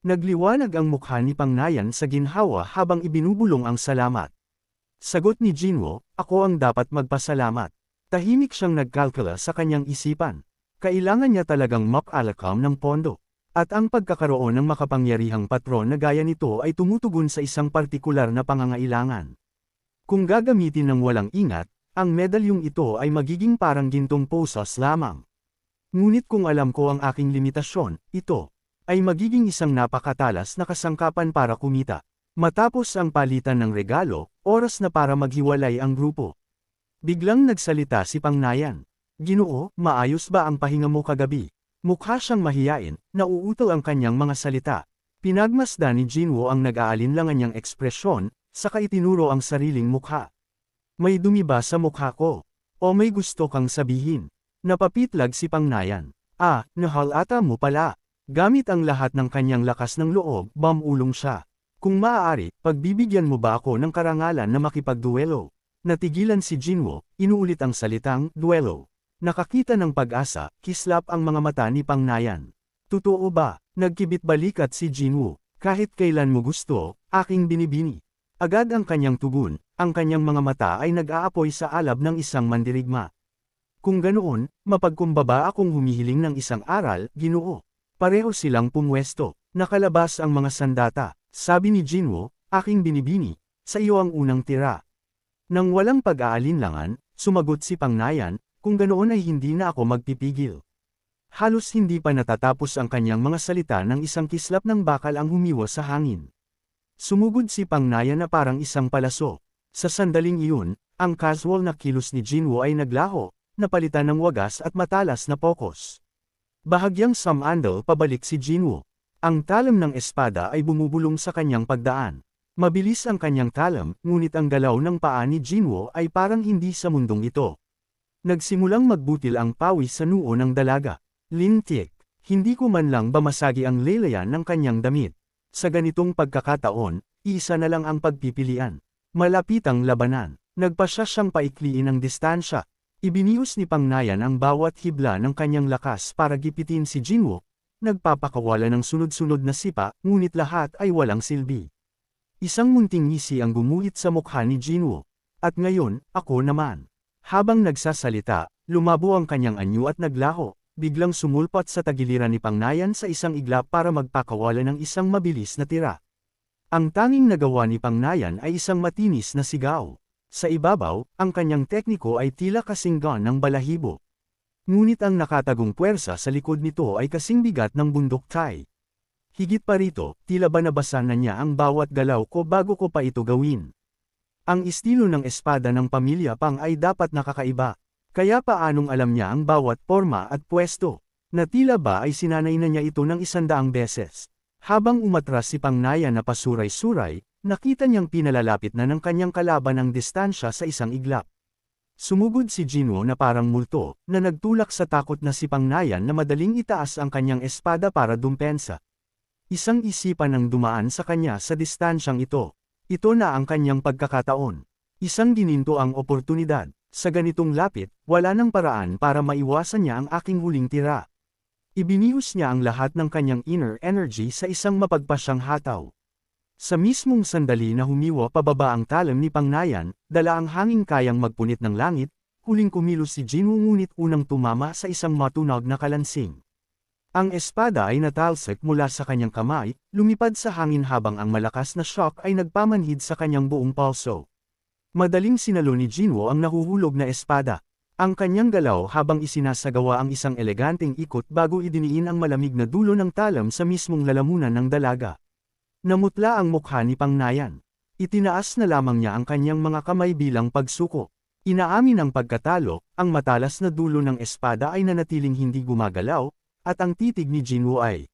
Nagliwanag ang mukha ni Pangnayan sa ginhawa habang ibinubulong ang salamat. Sagot ni Jinwoo, ako ang dapat magpasalamat. Tahimik siyang nagkalkula sa kanyang isipan. Kailangan niya talagang makalakam ng pondo. At ang pagkakaroon ng makapangyarihang patron na gaya nito ay tumutugon sa isang partikular na pangangailangan. Kung gagamitin ng walang ingat, ang medalyong ito ay magiging parang gintong posas lamang. Ngunit kung alam ko ang aking limitasyon, ito ay magiging isang napakatalas na kasangkapan para kumita. Matapos ang palitan ng regalo, oras na para maghiwalay ang grupo. Biglang nagsalita si Pangnayan. Ginoo, maayos ba ang pahinga mo kagabi? Mukha siyang mahiyain, nauutal ang kanyang mga salita. Pinagmasdan ni Jinwoo ang nag-aalinlangan niyang ekspresyon, saka itinuro ang sariling mukha. May dumi ba sa mukha ko? O may gusto kang sabihin? Napapitlag si Pangnayan. Nahalata mo pala. Gamit ang lahat ng kanyang lakas ng loob, bumulong siya. Kung maaari, pagbibigyan mo ba ako ng karangalan na makipagduelo? Natigilan si Jinwoo, inuulit ang salitang, duelo. Nakakita ng pag-asa, kislap ang mga mata ni Pangnayan. Totoo ba? Nagkibit balikat si Jinwoo. Kahit kailan mo gusto, aking binibini. Agad ang kanyang tugon, ang kanyang mga mata ay nag-aapoy sa alab ng isang mandirigma. Kung ganoon, mapagkumbaba akong humihiling ng isang aral, Ginoo. Pareho silang pumwesto. Nakalabas ang mga sandata. Sabi ni Jinwoo, aking binibini, sa iyo ang unang tira. Nang walang pag-aalinlangan, sumagot si Pangnayan, kung ganoon ay hindi na ako magpipigil. Halos hindi pa natatapos ang kanyang mga salita ng isang kislap ng bakal ang humiwas sa hangin. Sumugod si Pangnayan na parang isang palaso. Sa sandaling iyon, ang casual na kilos ni Jinwoo ay naglaho, napalitan ng wagas at matalas na pokos. Bahagyang sumandal pabalik si Jinwoo. Ang talam ng espada ay bumubulong sa kanyang pagdaan. Mabilis ang kanyang talam, ngunit ang galaw ng paa ni Jinwoo ay parang hindi sa mundong ito. Nagsimulang magbutil ang pawis sa noo ng dalaga. Lintik, hindi ko man lang bamasagi ang lelayan ng kanyang damit. Sa ganitong pagkakataon, isa na lang ang pagpipilian. Malapitang labanan. Nagpasya siyang paikliin ang distansya. Ibinius ni Pangnayan ang bawat hibla ng kanyang lakas para gipitin si Jinwoo. Nagpapakawala ng sunod-sunod na sipa, ngunit lahat ay walang silbi. Isang munting ngisi ang gumuhit sa mukha ni Jinwoo. At ngayon, ako naman. Habang nagsasalita, lumabo ang kanyang anyo at naglaho, biglang sumulpat sa tagiliran ni Pangnayan sa isang iglap para magpakawala ng isang mabilis na tira. Ang tanging nagawa ni Pangnayan ay isang matinis na sigaw. Sa ibabaw, ang kanyang tekniko ay tila kasing gun ng balahibo. Ngunit ang nakatagong puwersa sa likod nito ay kasing bigat ng bundok tay. Higit pa rito, tila ba nabasan na niya ang bawat galaw ko bago ko pa ito gawin. Ang estilo ng espada ng pamilya Pang ay dapat nakakaiba. Kaya paanong alam niya ang bawat porma at pwesto? Na tila ba ay sinanay na niya ito ng 100 beses. Habang umatras si Pangnayan na pasuray-suray, nakita niyang pinalalapit na ng kanyang kalaban ang distansya sa isang iglap. Sumugod si Jinwoo na parang multo, na nagtulak sa takot na si Pangnayan na madaling itaas ang kanyang espada para dumpensa. Isang isipan ang dumaan sa kanya sa distansyang ito. Ito na ang kanyang pagkakataon. Isang gininto ang oportunidad. Sa ganitong lapit, wala nang paraan para maiwasan niya ang aking huling tira. Ibinihus niya ang lahat ng kanyang inner energy sa isang mapagpasyang hataw. Sa mismong sandali na humiwa pababa ang talam ni Pangnayan, dala ang hanging kayang magpunit ng langit, huling kumilos si Jinwoo ngunit unang tumama sa isang matunog na kalansing. Ang espada ay natalsik mula sa kanyang kamay, lumipad sa hangin habang ang malakas na shock ay nagpamanhid sa kanyang buong palso. Madaling sinalo ni Jinwoo ang nahuhulog na espada. Ang kanyang galaw habang isinasagawa ang isang eleganteng ikot bago idiniin ang malamig na dulo ng talam sa mismong lalamunan ng dalaga. Namutla ang mukha ni Pangnayan. Itinaas na lamang niya ang kanyang mga kamay bilang pagsuko. Inaamin ang pagkatalo, ang matalas na dulo ng espada ay nanatiling hindi gumagalaw, at ang titig ni Jinwoo ay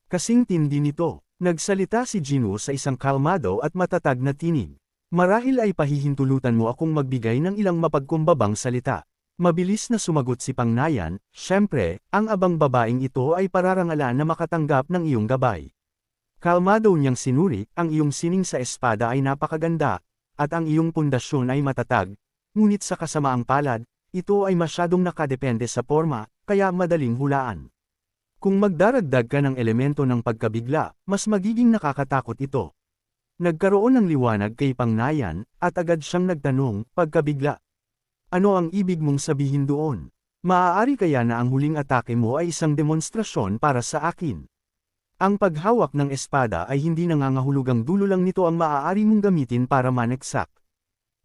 kasing tindi nito. Nagsalita si Jinwoo sa isang kalmado at matatag na tinig. Marahil ay pahihintulutan mo akong magbigay ng ilang mapagkumbabang salita. Mabilis na sumagot si Pangnayan, syempre, ang abang babaeng ito ay pararangalan na makatanggap ng iyong gabay. Kalmado niyang sinuri, ang iyong sining sa espada ay napakaganda, at ang iyong pundasyon ay matatag, ngunit sa kasamaang palad, ito ay masyadong nakadepende sa porma, kaya madaling hulaan. Kung magdaragdag ka ng elemento ng pagkabigla, mas magiging nakakatakot ito. Nagkaroon ng liwanag kay Pangnayan, at agad siyang nagtanong, pagkabigla. Ano ang ibig mong sabihin doon? Maaari kaya na ang huling atake mo ay isang demonstrasyon para sa akin? Ang paghawak ng espada ay hindi nangangahulugang dulo lang nito ang maaari mong gamitin para maneksak.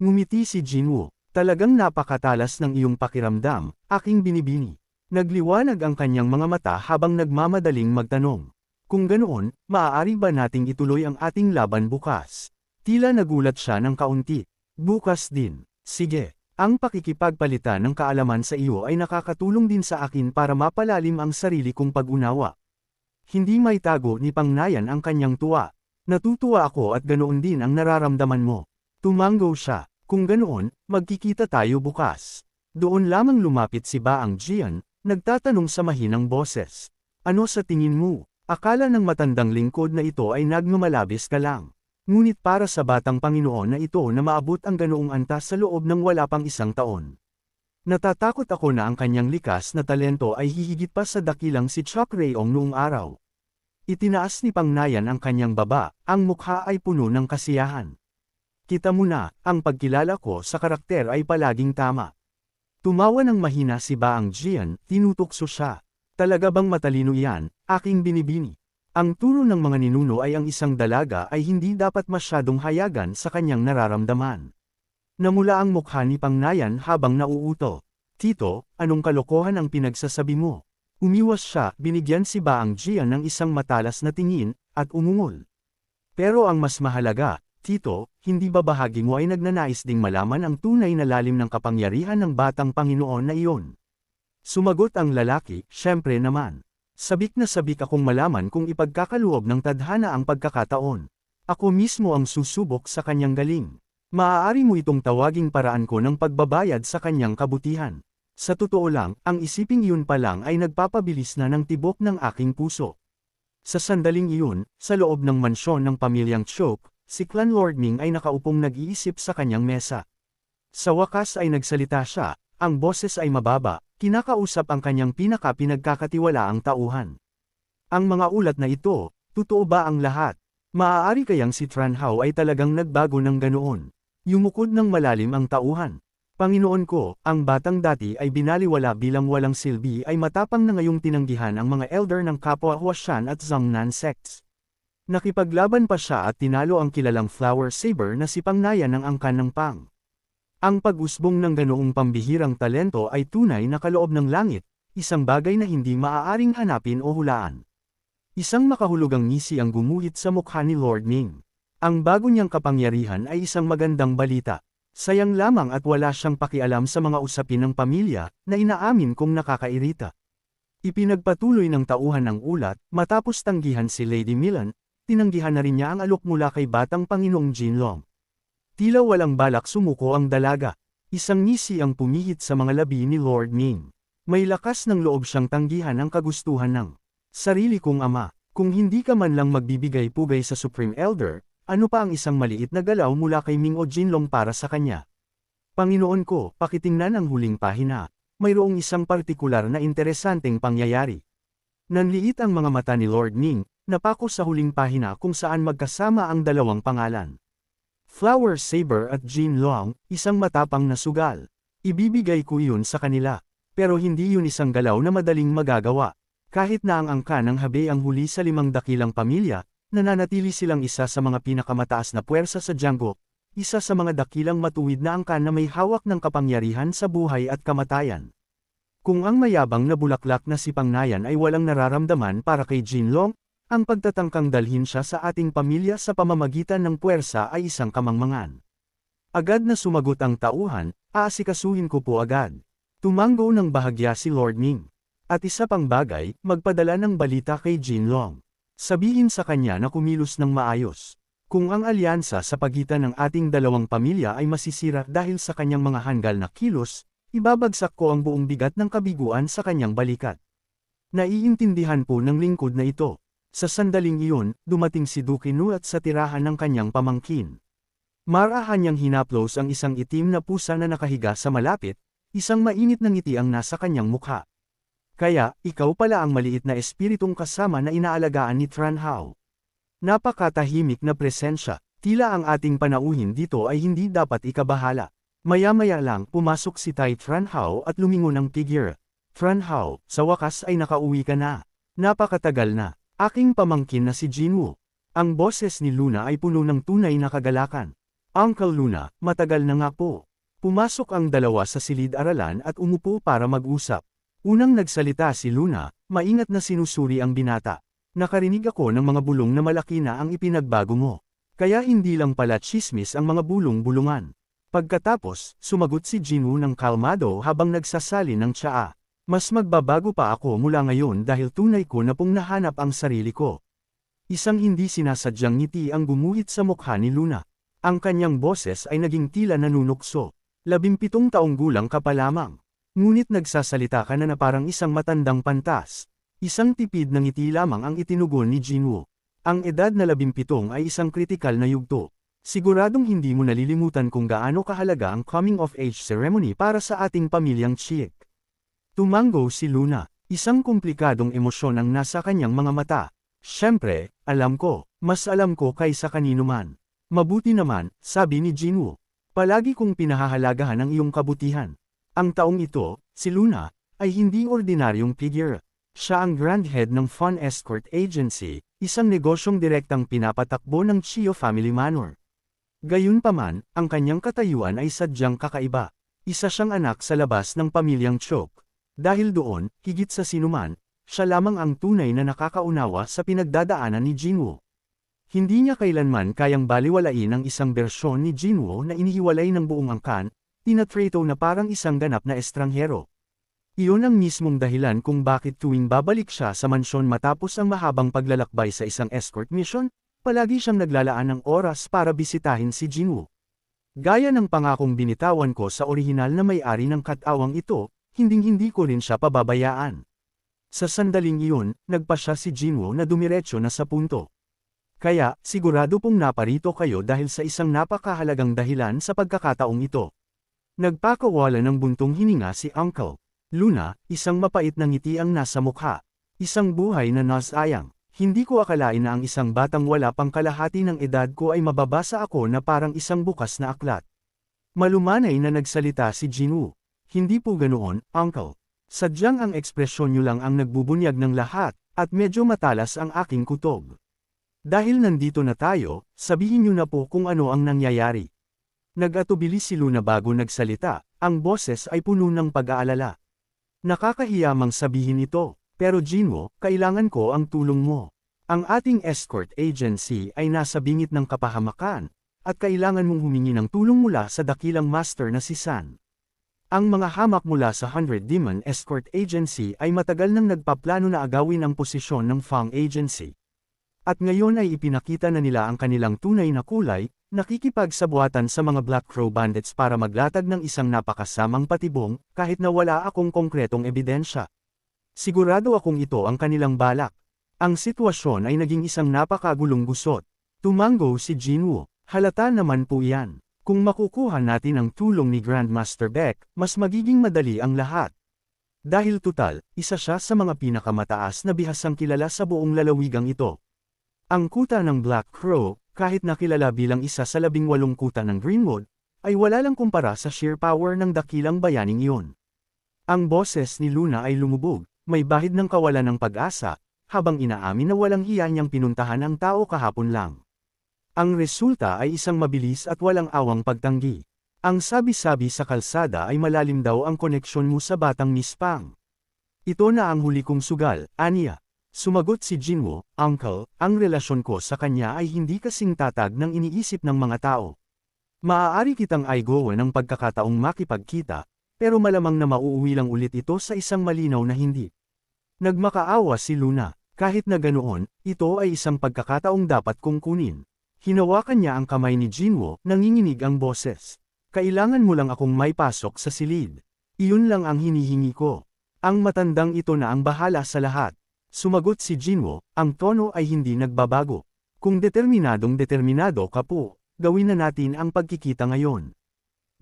Ngumiti si Jinwoo, talagang napakatalas ng iyong pakiramdam, aking binibini. Nagliwanag ang kanyang mga mata habang nagmamadaling magtanong. Kung ganoon, maaari ba nating ituloy ang ating laban bukas? Tila nagulat siya ng kaunti. Bukas din. Sige. Ang pakikipagpalitan ng kaalaman sa iyo ay nakakatulong din sa akin para mapalalim ang sarili kong pag-unawa. Hindi maitago ni Pangnayan ang kanyang tuwa. Natutuwa ako at ganoon din ang nararamdaman mo. Tumanggo siya. Kung ganoon, magkikita tayo bukas. Doon lamang lumapit si Baang Jian, nagtatanong sa mahinang boses. Ano sa tingin mo? Akala ng matandang lingkod na ito ay nagmamalabis ka lang. Ngunit para sa batang Panginoon na ito na maabot ang ganoong antas sa loob ng wala pang 1 taon. Natatakot ako na ang kanyang likas na talento ay hihigit pa sa dakilang si Chuck Rayong noong araw. Itinaas ni Pangnayan ang kanyang baba, ang mukha ay puno ng kasiyahan. Kita mo na, ang pagkilala ko sa karakter ay palaging tama. Tumawa ng mahina si Baang Jian, tinutukso siya. Talaga bang matalino iyan, aking binibini? Ang turo ng mga ninuno ay ang isang dalaga ay hindi dapat masyadong hayagan sa kanyang nararamdaman. Namula ang mukha ni Pangnayan habang nauuto. Tito, anong kalokohan ang pinagsasabi mo? Umiwas siya, binigyan si Baang Jian ng isang matalas na tingin, at umungol. Pero ang mas mahalaga, Tito, hindi ba bahagi mo ay nagnanais ding malaman ang tunay na lalim ng kapangyarihan ng batang Panginoon na iyon? Sumagot ang lalaki, syempre naman. Sabik na sabik akong malaman kung ipagkakaloob ng tadhana ang pagkakataon. Ako mismo ang susubok sa kanyang galing. Maaari mo itong tawaging paraan ko ng pagbabayad sa kanyang kabutihan. Sa totoo lang, ang isiping iyon pa lang ay nagpapabilis na ng tibok ng aking puso. Sa sandaling iyon, sa loob ng mansyon ng pamilyang Choke, si Clan Lord Ming ay nakaupong nag-iisip sa kanyang mesa. Sa wakas ay nagsalita siya, ang boses ay mababa, kinakausap ang kanyang pinagkakatiwalaang tauhan. Ang mga ulat na ito, totoo ba ang lahat? Maaari kayang si Tran Hao ay talagang nagbago ng ganoon? Yumukod ng malalim ang tauhan. Panginoon ko, ang batang dati ay binaliwala bilang walang silbi ay matapang na ngayong tinanggihan ang mga elder ng kapwa Huashan at Zhongnan sects. Nakipaglaban pa siya at tinalo ang kilalang flower saber na si Pangnayan ng angkan ng Pang. Ang pag-usbong ng ganoong pambihirang talento ay tunay na kaloob ng langit, isang bagay na hindi maaaring hanapin o hulaan. Isang makahulugang ngisi ang gumuhit sa mukha ni Lord Ming. Ang bago niyang kapangyarihan ay isang magandang balita. Sayang lamang at wala siyang pakialam sa mga usapin ng pamilya, na inaamin kong nakakairita. Ipinagpatuloy ng tauhan ang ulat, matapos tanggihan si Lady Milan, tinanggihan na rin niya ang alok mula kay batang Panginoong Jinlong. Tila walang balak sumuko ang dalaga. Isang ngisi ang pumihit sa mga labi ni Lord Ming. May lakas ng loob siyang tanggihan ang kagustuhan ng sarili kong ama. Kung hindi ka man lang magbibigay-pugay sa Supreme Elder, ano pa ang isang maliit na galaw mula kay Ming o Jinlong para sa kanya? Panginoon ko, pakitingnan ang huling pahina. Mayroong isang partikular na interesanteng pangyayari. Nanliit ang mga mata ni Lord Ming, napako sa huling pahina kung saan magkasama ang dalawang pangalan. Flower Saber at Jinlong, isang matapang na sugal. Ibibigay ko iyon sa kanila. Pero hindi yun isang galaw na madaling magagawa. Kahit na ang angkan ng Habe ang huli sa 5 dakilang pamilya, nananatili silang isa sa mga pinakamataas na puwersa sa Jianggo, isa sa mga dakilang matuwid na angkan na may hawak ng kapangyarihan sa buhay at kamatayan. Kung ang mayabang na bulaklak na si Pangnayan ay walang nararamdaman para kay Jinlong, ang pagtatangkang dalhin siya sa ating pamilya sa pamamagitan ng puwersa ay isang kamangmangan. Agad na sumagot ang tauhan, aasikasuhin ko po agad. Tumanggo ng bahagya si Lord Ming. At isa pang bagay, magpadala ng balita kay Jinlong. Sabihin sa kanya na kumilos ng maayos. Kung ang alyansa sa pagitan ng ating dalawang pamilya ay masisira dahil sa kanyang mga hanggal na kilos, ibabagsak ko ang buong bigat ng kabiguan sa kanyang balikat. Naiintindihan po ng lingkod na ito. Sa sandaling iyon, dumating si Duke Nuat sa tirahan ng kanyang pamangkin. Marahan niyang hinaplos ang isang itim na pusa na nakahiga sa malapit, isang mainit na ngiti ang nasa kanyang mukha. Kaya, ikaw pala ang maliit na espiritong kasama na inaalagaan ni Tran Hao. Napakatahimik na presensya, tila ang ating panauhin dito ay hindi dapat ikabahala. Maya-maya lang pumasok si Tai Tran Hao at lumingon ang figure. Tran Hao, sa wakas ay nakauwi ka na. Napakatagal na. Aking pamangkin na si Jinwoo. Ang boses ni Luna ay puno ng tunay na kagalakan. Uncle Luna, matagal na nga po. Pumasok ang dalawa sa silid-aralan at umupo para mag-usap. Unang nagsalita si Luna, maingat na sinusuri ang binata. Nakarinig ako ng mga bulong na malaki na ang ipinagbago mo. Kaya hindi lang pala chismis ang mga bulong-bulungan. Pagkatapos, sumagot si Jinwoo ng kalmado habang nagsasali ng tsaa. Mas magbabago pa ako mula ngayon dahil tunay ko na pong nahanap ang sarili ko. Isang hindi sinasadyang ngiti ang gumuhit sa mukha ni Luna. Ang kanyang boses ay naging tila nanunukso. 17 taong gulang ka pa lamang. Ngunit nagsasalita ka na parang isang matandang pantas. Isang tipid na ngiti lamang ang itinugon ni Jinwoo. Ang edad na 17 ay isang kritikal na yugto. Siguradong hindi mo nalilimutan kung gaano kahalaga ang coming-of-age ceremony para sa ating pamilyang Chiik. Tumango si Luna. Isang komplikadong emosyon ang nasa kanyang mga mata. Siyempre, alam ko, mas alam ko kaysa kanino man. Mabuti naman, sabi ni Jinwoo. Palagi kong pinahahalagahan ang iyong kabutihan. Ang taong ito, si Luna, ay hindi ordinaryong figure. Siya ang Grand Head ng Fun Escort Agency, isang negosyong direktang pinapatakbo ng Chiyo Family Manor. Gayunpaman, ang kanyang katayuan ay sadyang kakaiba. Isa siyang anak sa labas ng pamilyang Chok. Dahil doon, higit sa sinuman, siya lamang ang tunay na nakakaunawa sa pinagdadaanan ni Jinwoo. Hindi niya kailanman kayang baliwalain ang isang bersyon ni Jinwoo na inihiwalay ng buong angkan, tinatrato na parang isang ganap na estranghero. Iyon ang mismong dahilan kung bakit tuwing babalik siya sa mansyon matapos ang mahabang paglalakbay sa isang escort mission, palagi siyang naglalaan ng oras para bisitahin si Jinwoo. Gaya ng pangakong binitawan ko sa orihinal na may-ari ng katawang ito, hinding-hindi ko rin siya pababayaan. Sa sandaling iyon, nagpa siya si Jinwoo na dumiretso na sa punto. Kaya, sigurado pong naparito kayo dahil sa isang napakahalagang dahilan sa pagkakataong ito. Nagpakawala ng buntong hininga si Uncle Luna, isang mapait na ngiti ang nasa mukha. Isang buhay na nasayang. Hindi ko akalain na ang isang batang wala pang kalahati ng edad ko ay mababasa ako na parang isang bukas na aklat. Malumanay na nagsalita si Jinwoo. Hindi po ganoon, Uncle. Sadyang ang ekspresyon niyo lang ang nagbubunyag ng lahat, at medyo matalas ang aking kutob. Dahil nandito na tayo, sabihin niyo na po kung ano ang nangyayari. Nag-atubili si Luna bago nagsalita, ang boses ay puno ng pag-aalala. Nakakahiyamang sabihin ito, pero Jinwoo, kailangan ko ang tulong mo. Ang ating escort agency ay nasa bingit ng kapahamakan, at kailangan mong humingi ng tulong mula sa dakilang master na si San. Ang mga hamak mula sa 100 Demon Escort Agency ay matagal nang nagpaplano na agawin ang posisyon ng Fang Agency. At ngayon ay ipinakita na nila ang kanilang tunay na kulay, nakikipagsabuatan sa mga Black Crow Bandits para maglatag ng isang napakasamang patibong, kahit na wala akong konkretong ebidensya. Sigurado akong ito ang kanilang balak. Ang sitwasyon ay naging isang napakagulong gusot. Tumango si Jinwoo, halata naman po yan. Kung makukuha natin ang tulong ni Grandmaster Beck, mas magiging madali ang lahat. Dahil tutal, isa siya sa mga pinakamataas na bihasang kilala sa buong lalawigang ito. Ang kuta ng Black Crow, kahit nakilala bilang isa sa 18 kuta ng Greenwood, ay wala lang kumpara sa sheer power ng dakilang bayaning iyon. Ang boses ni Luna ay lumubog, may bahid ng kawalan ng pag-asa, habang inaamin na walang hiya niyang pinuntahan ang tao kahapon lang. Ang resulta ay isang mabilis at walang awang pagtanggi. Ang sabi-sabi sa kalsada ay malalim daw ang koneksyon mo sa batang Miss Pang. Ito na ang huli kong sugal, Anya. Sumagot si Jinwoo, Uncle, ang relasyon ko sa kanya ay hindi kasing tatag ng iniisip ng mga tao. Maaari kitang aygowan ng pagkakataong makipagkita, pero malamang na mauuwi lang ulit ito sa isang malinaw na hindi. Nagmakaawa si Luna, kahit na ganoon, ito ay isang pagkakataong dapat kong kunin. Hinawakan niya ang kamay ni Jinwoo, nanginginig ang boses. Kailangan mo lang akong may pasok sa silid. Iyon lang ang hinihingi ko. Ang matandang ito na ang bahala sa lahat. Sumagot si Jinwoo, ang tono ay hindi nagbabago. Kung determinado ka po, gawin na natin ang pagkikita ngayon.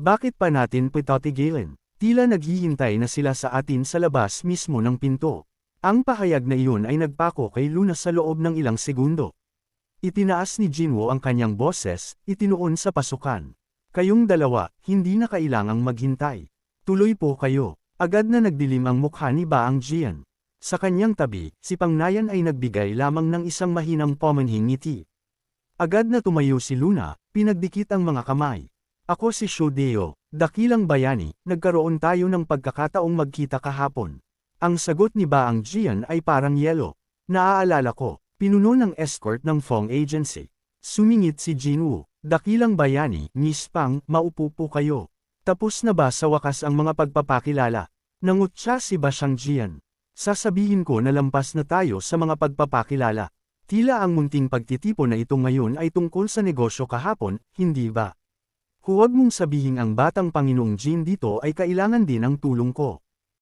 Bakit pa natin pitatigilin? Tila naghihintay na sila sa atin sa labas mismo ng pinto. Ang pahayag na iyon ay nagpako kay Luna sa loob ng ilang segundo. Itinaas ni Jinwoo ang kanyang boses, itinuon sa pasukan. Kayong dalawa, hindi na kailangang maghintay. Tuloy po kayo. Agad na nagdilim ang mukha ni Baang Jian. Sa kanyang tabi, si Pangnayan ay nagbigay lamang ng isang mahinang pamanhing ngiti. Agad na tumayo si Luna, pinagdikit ang mga kamay. Ako si Shudeo, dakilang bayani, nagkaroon tayo ng pagkakataong magkita kahapon. Ang sagot ni Baang Jian ay parang yelo. Naaalala ko, pinuno ng escort ng Fong Agency. Sumingit si Jinwoo, dakilang bayani, Miss Pang, maupo po kayo. Tapos na ba sa wakas ang mga pagpapakilala? Nangutya si Basyang Jian. Sasabihin ko na lampas na tayo sa mga pagpapakilala. Tila ang munting pagtitipon na ito ngayon ay tungkol sa negosyo kahapon, hindi ba? Huwag mong sabihin ang batang Panginoong Jin dito ay kailangan din ng tulong ko.